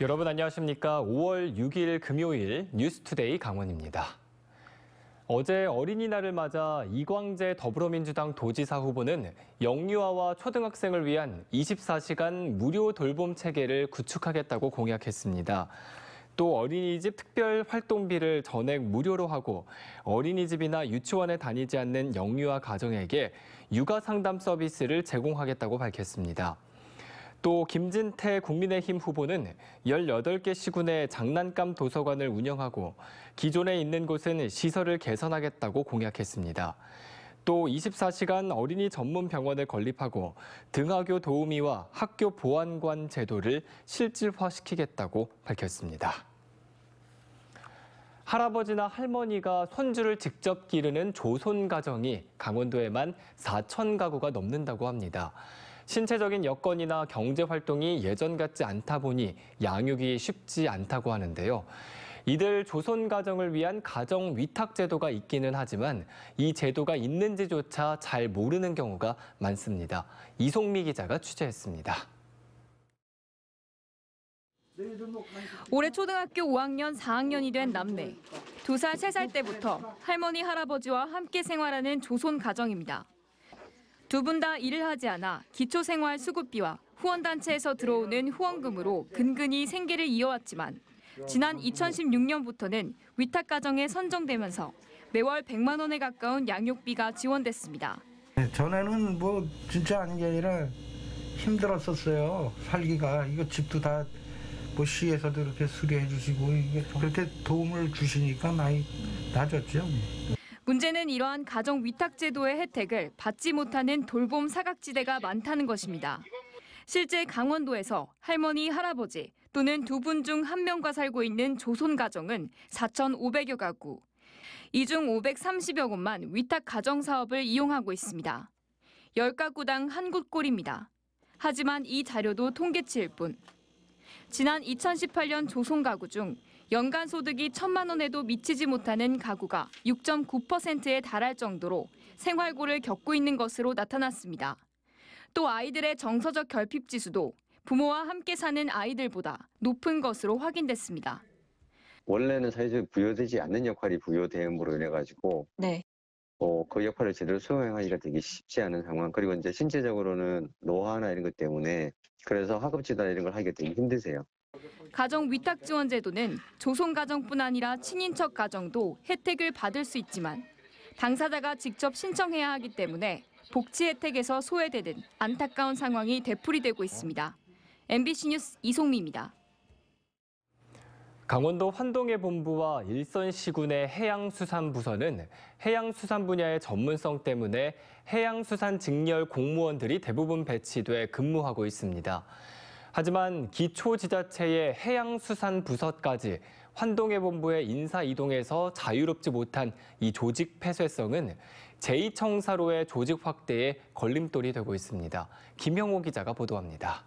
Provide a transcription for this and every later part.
여러분 안녕하십니까? 5월 6일 금요일 뉴스투데이 강원입니다. 어제 어린이날을 맞아 이광재 더불어민주당 도지사 후보는 영유아와 초등학생을 위한 24시간 무료 돌봄 체계를 구축하겠다고 공약했습니다. 또 어린이집 특별 활동비를 전액 무료로 하고 어린이집이나 유치원에 다니지 않는 영유아 가정에게 육아 상담 서비스를 제공하겠다고 밝혔습니다. 또 김진태 국민의힘 후보는 18개 시군의 장난감 도서관을 운영하고 기존에 있는 곳은 시설을 개선하겠다고 공약했습니다. 또 24시간 어린이 전문 병원을 건립하고 등하교 도우미와 학교 보안관 제도를 실질화시키겠다고 밝혔습니다. 할아버지나 할머니가 손주를 직접 기르는 조손 가정이 강원도에만 4천 가구가 넘는다고 합니다. 신체적인 여건이나 경제 활동이 예전 같지 않다 보니 양육이 쉽지 않다고 하는데요. 이들 조손 가정을 위한 가정 위탁 제도가 있기는 하지만 이 제도가 있는지조차 잘 모르는 경우가 많습니다. 이송미 기자가 취재했습니다. 올해 초등학교 5학년, 4학년이 된 남매. 2살, 3살 때부터 할머니, 할아버지와 함께 생활하는 조손 가정입니다. 두 분 다 일을 하지 않아 기초생활 수급비와 후원단체에서 들어오는 후원금으로 근근히 생계를 이어왔지만 지난 2016년부터는 위탁가정에 선정되면서 매월 100만 원에 가까운 양육비가 지원됐습니다. 전에는 뭐 진짜 아닌 게 아니라 힘들었었어요. 살기가. 이거 집도 다 뭐 시에서도 이렇게 수리해 주시고 이게 그렇게 도움을 주시니까 많이 나아졌죠. 문제는 이러한 가정 위탁 제도의 혜택을 받지 못하는 돌봄 사각지대가 많다는 것입니다. 실제 강원도에서 할머니, 할아버지 또는 두 분 중 한 명과 살고 있는 조손 가정은 4,500여 가구. 이 중 530여 곳만 위탁 가정 사업을 이용하고 있습니다. 10가구당 한 곳꼴입니다. 하지만 이 자료도 통계치일 뿐. 지난 2018년 조손 가구 중 연간 소득이 1,000만 원에도 미치지 못하는 가구가 6.9%에 달할 정도로 생활고를 겪고 있는 것으로 나타났습니다. 또 아이들의 정서적 결핍 지수도 부모와 함께 사는 아이들보다 높은 것으로 확인됐습니다. 원래는 사회적으로 부여되지 않는 역할이 부여됨으로 인해 가지고 그 역할을 제대로 수행하기가 되게 쉽지 않은 상황. 그리고 이제 신체적으로는 노화나 이런 것 때문에 그래서 학업지도나 이런 걸 하기가 되게 힘드세요. 가정 위탁 지원 제도는 조손 가정뿐 아니라 친인척 가정도 혜택을 받을 수 있지만 당사자가 직접 신청해야 하기 때문에 복지 혜택에서 소외되는 안타까운 상황이 되풀이되고 있습니다. MBC 뉴스 이송미입니다. 강원도 환동해 본부와 일선시군의 해양수산부서는 해양수산 분야의 전문성 때문에 해양수산 직렬 공무원들이 대부분 배치돼 근무하고 있습니다. 하지만 기초지자체의 해양수산부서까지 환동해 본부의 인사 이동에서 자유롭지 못한 이 조직 폐쇄성은 제2청사로의 조직 확대에 걸림돌이 되고 있습니다. 김형호 기자가 보도합니다.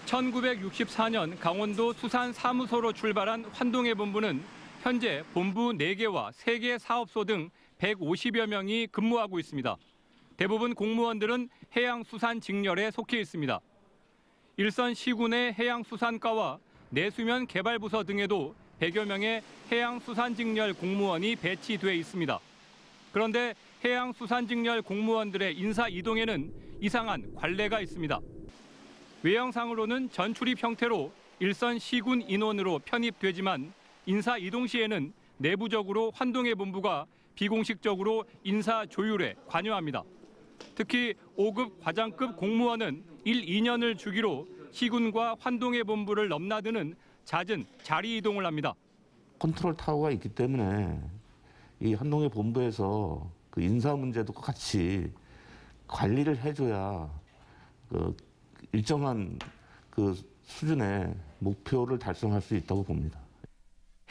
1964년 강원도 수산사무소로 출발한 환동해 본부는 현재 본부 4개와 3개 사업소 등 150여 명이 근무하고 있습니다. 대부분 공무원들은 해양수산직렬에 속해 있습니다. 일선 시군의 해양수산과와 내수면 개발부서 등에도 100여 명의 해양수산직렬 공무원이 배치돼 있습니다. 그런데 해양수산직렬 공무원들의 인사 이동에는 이상한 관례가 있습니다. 외형상으로는 전출입 형태로 일선 시군 인원으로 편입되지만 인사 이동 시에는 내부적으로 환동해 본부가 비공식적으로 인사 조율에 관여합니다. 특히 5급 과장급 공무원은 1, 2년을 주기로 시군과 환동해 본부를 넘나드는 잦은 자리 이동을 합니다. 컨트롤 타워가 있기 때문에 이 환동해 본부에서 그 인사 문제도 같이 관리를 해줘야 일정한 수준의 목표를 달성할 수 있다고 봅니다.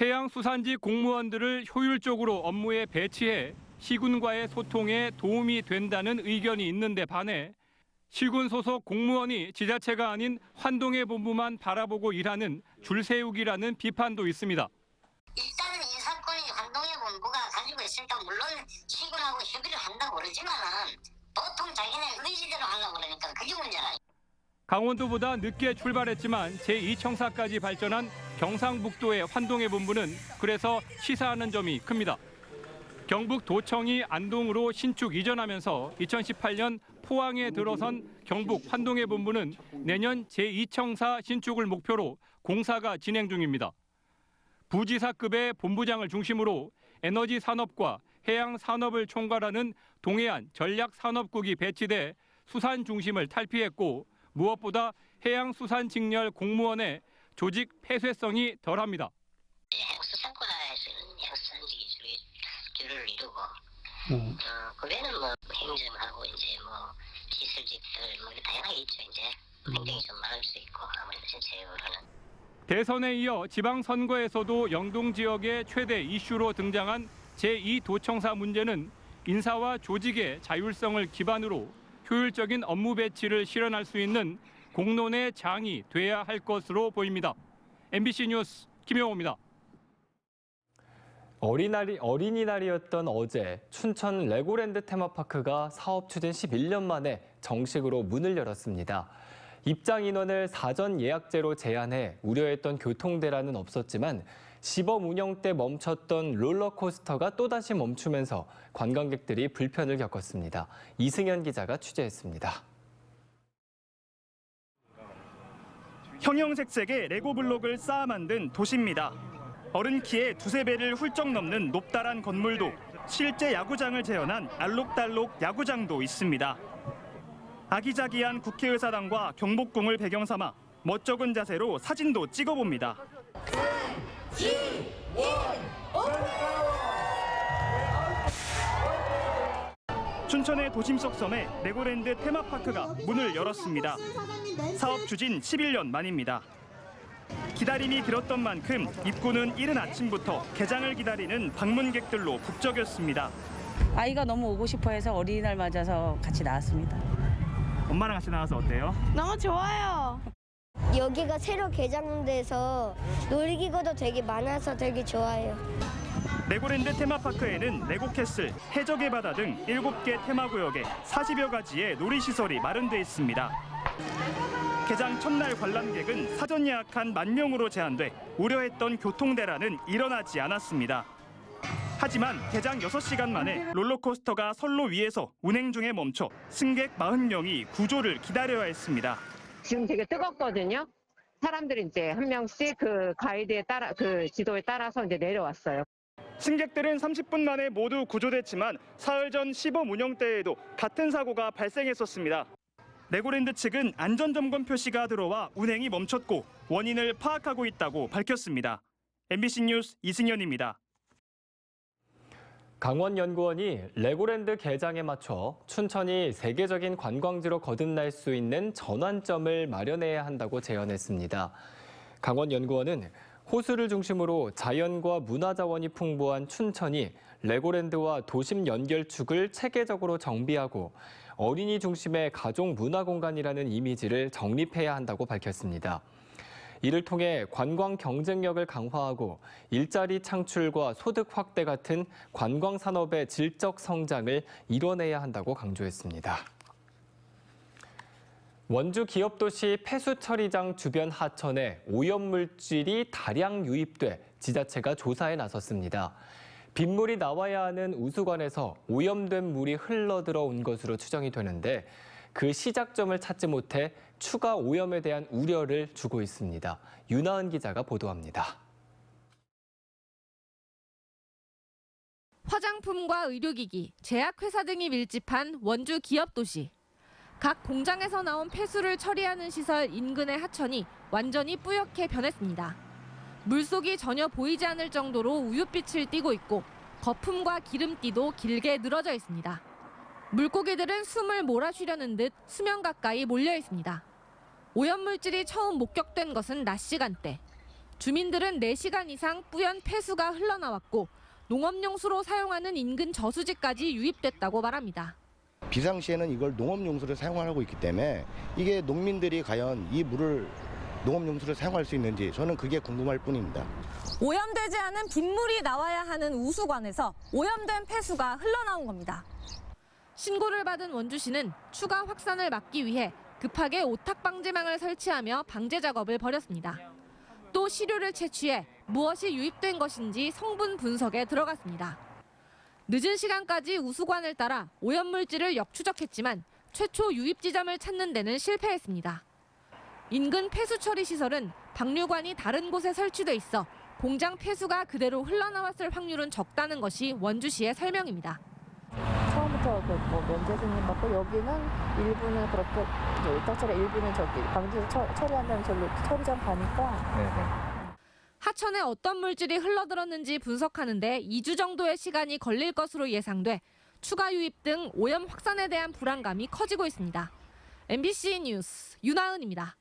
해양수산직 공무원들을 효율적으로 업무에 배치해 시군과의 소통에 도움이 된다는 의견이 있는데 반해 시군 소속 공무원이 지자체가 아닌 환동해 본부만 바라보고 일하는 줄세우기라는 비판도 있습니다. 일단은 인사권이 환동해 본부가 가지고 있으니까 물론 시군하고 협의를 한다고 그러지만은 보통 자기네 의지대로 하려고 그러니까 그게 문제라. 강원도보다 늦게 출발했지만 제2청사까지 발전한 경상북도의 환동해 본부는 그래서 시사하는 점이 큽니다. 경북 도청이 안동으로 신축 이전하면서 2018년 포항에 들어선 경북 환동해 본부는 내년 제2청사 신축을 목표로 공사가 진행 중입니다. 부지사급의 본부장을 중심으로 에너지 산업과 해양 산업을 총괄하는 동해안 전략산업국이 배치돼 수산 중심을 탈피했고 무엇보다 해양수산직렬 공무원의 조직 폐쇄성이 덜합니다. 해양수산과에서는 해양수산직이 주를 이루고 그 외에는 뭐 행정하고 이제 뭐 기술직들 뭐 다양하게 있죠. 이제 굉장히 좀 많을 수 있고 아무래도 전체적으로는. 대선에 이어 지방선거에서도 영동 지역의 최대 이슈로 등장한 제2도청사 문제는 인사와 조직의 자율성을 기반으로 효율적인 업무 배치를 실현할 수 있는 공론의 장이 돼야 할 것으로 보입니다. MBC 뉴스 김영호입니다. 어린이날이었던 어제 춘천 레고랜드 테마파크가 사업 추진 11년 만에 정식으로 문을 열었습니다. 입장 인원을 사전 예약제로 제한해 우려했던 교통대란은 없었지만 시범 운영 때 멈췄던 롤러코스터가 또다시 멈추면서 관광객들이 불편을 겪었습니다. 이승현 기자가 취재했습니다. 형형색색의 레고 블록을 쌓아 만든 도시입니다. 어른 키의 두세 배를 훌쩍 넘는 높다란 건물도 실제 야구장을 재현한 알록달록 야구장도 있습니다. 아기자기한 국회의사당과 경복궁을 배경 삼아 멋쩍은 자세로 사진도 찍어봅니다. 춘천의 도심 속 섬에 레고랜드 테마파크가 문을 열었습니다. 사업 추진 11년 만입니다. 기다림이 길었던 만큼 입구는 이른 아침부터 개장을 기다리는 방문객들로 북적였습니다. 아이가 너무 오고 싶어 해서 어린이날 맞아서 같이 나왔습니다. 엄마랑 같이 나와서 어때요? 너무 좋아요. 여기가 새로 개장돼서 놀이기구도 되게 많아서 되게 좋아요. 레고랜드 테마파크에는 레고캐슬, 해적의 바다 등 7개 테마구역에 40여 가지의 놀이시설이 마련돼 있습니다. 개장 첫날 관람객은 사전 예약한 10,000명으로 제한돼 우려했던 교통대란은 일어나지 않았습니다. 하지만 개장 6시간 만에 롤러코스터가 선로 위에서 운행 중에 멈춰 승객 40명이 구조를 기다려야 했습니다. 지금 되게 뜨겁거든요. 사람들이 이제 한 명씩 그 가이드에 따라 그 지도에 따라서 이제 내려왔어요. 승객들은 30분 만에 모두 구조됐지만 사흘 전 시범 운영 때에도 같은 사고가 발생했었습니다. 레고랜드 측은 안전점검 표시가 들어와 운행이 멈췄고 원인을 파악하고 있다고 밝혔습니다. MBC 뉴스 이승현입니다. 강원연구원이 레고랜드 개장에 맞춰 춘천이 세계적인 관광지로 거듭날 수 있는 전환점을 마련해야 한다고 제안했습니다. 강원연구원은 호수를 중심으로 자연과 문화자원이 풍부한 춘천이 레고랜드와 도심 연결축을 체계적으로 정비하고 어린이 중심의 가족 문화 공간이라는 이미지를 정립해야 한다고 밝혔습니다. 이를 통해 관광 경쟁력을 강화하고 일자리 창출과 소득 확대 같은 관광 산업의 질적 성장을 이뤄내야 한다고 강조했습니다. 원주 기업도시 폐수처리장 주변 하천에 오염물질이 다량 유입돼 지자체가 조사에 나섰습니다. 빗물이 나와야 하는 우수관에서 오염된 물이 흘러들어온 것으로 추정이 되는데 그 시작점을 찾지 못해 추가 오염에 대한 우려를 주고 있습니다. 윤하은 기자가 보도합니다. 화장품과 의료기기, 제약회사 등이 밀집한 원주 기업도시. 각 공장에서 나온 폐수를 처리하는 시설 인근의 하천이 완전히 뿌옇게 변했습니다. 물속이 전혀 보이지 않을 정도로 우윳빛을 띠고 있고 거품과 기름띠도 길게 늘어져 있습니다. 물고기들은 숨을 몰아쉬려는 듯 수면 가까이 몰려 있습니다. 오염물질이 처음 목격된 것은 낮 시간대. 주민들은 4시간 이상 뿌연 폐수가 흘러나왔고 농업용수로 사용하는 인근 저수지까지 유입됐다고 말합니다. 비상시에는 이걸 농업용수로 사용하고 있기 때문에 이게 농민들이 과연 이 물을 농업용수로 사용할 수 있는지 저는 그게 궁금할 뿐입니다. 오염되지 않은 빗물이 나와야 하는 우수관에서 오염된 폐수가 흘러나온 겁니다. 신고를 받은 원주시는 추가 확산을 막기 위해 급하게 오탁 방제망을 설치하며 방제 작업을 벌였습니다. 또 시료를 채취해 무엇이 유입된 것인지 성분 분석에 들어갔습니다. 늦은 시간까지 우수관을 따라 오염물질을 역추적했지만 최초 유입 지점을 찾는 데는 실패했습니다. 인근 폐수 처리 시설은 방류관이 다른 곳에 설치돼 있어 공장 폐수가 그대로 흘러나왔을 확률은 적다는 것이 원주시의 설명입니다. 처음부터 면제승인 받고 여기는 일부는 그렇게 오탁 처리, 일부는 저기 방지에서 처리한다는 절로 처리장 가니까. 네네. 하천에 어떤 물질이 흘러들었는지 분석하는데 2주 정도의 시간이 걸릴 것으로 예상돼 추가 유입 등 오염 확산에 대한 불안감이 커지고 있습니다. MBC 뉴스 윤하은입니다.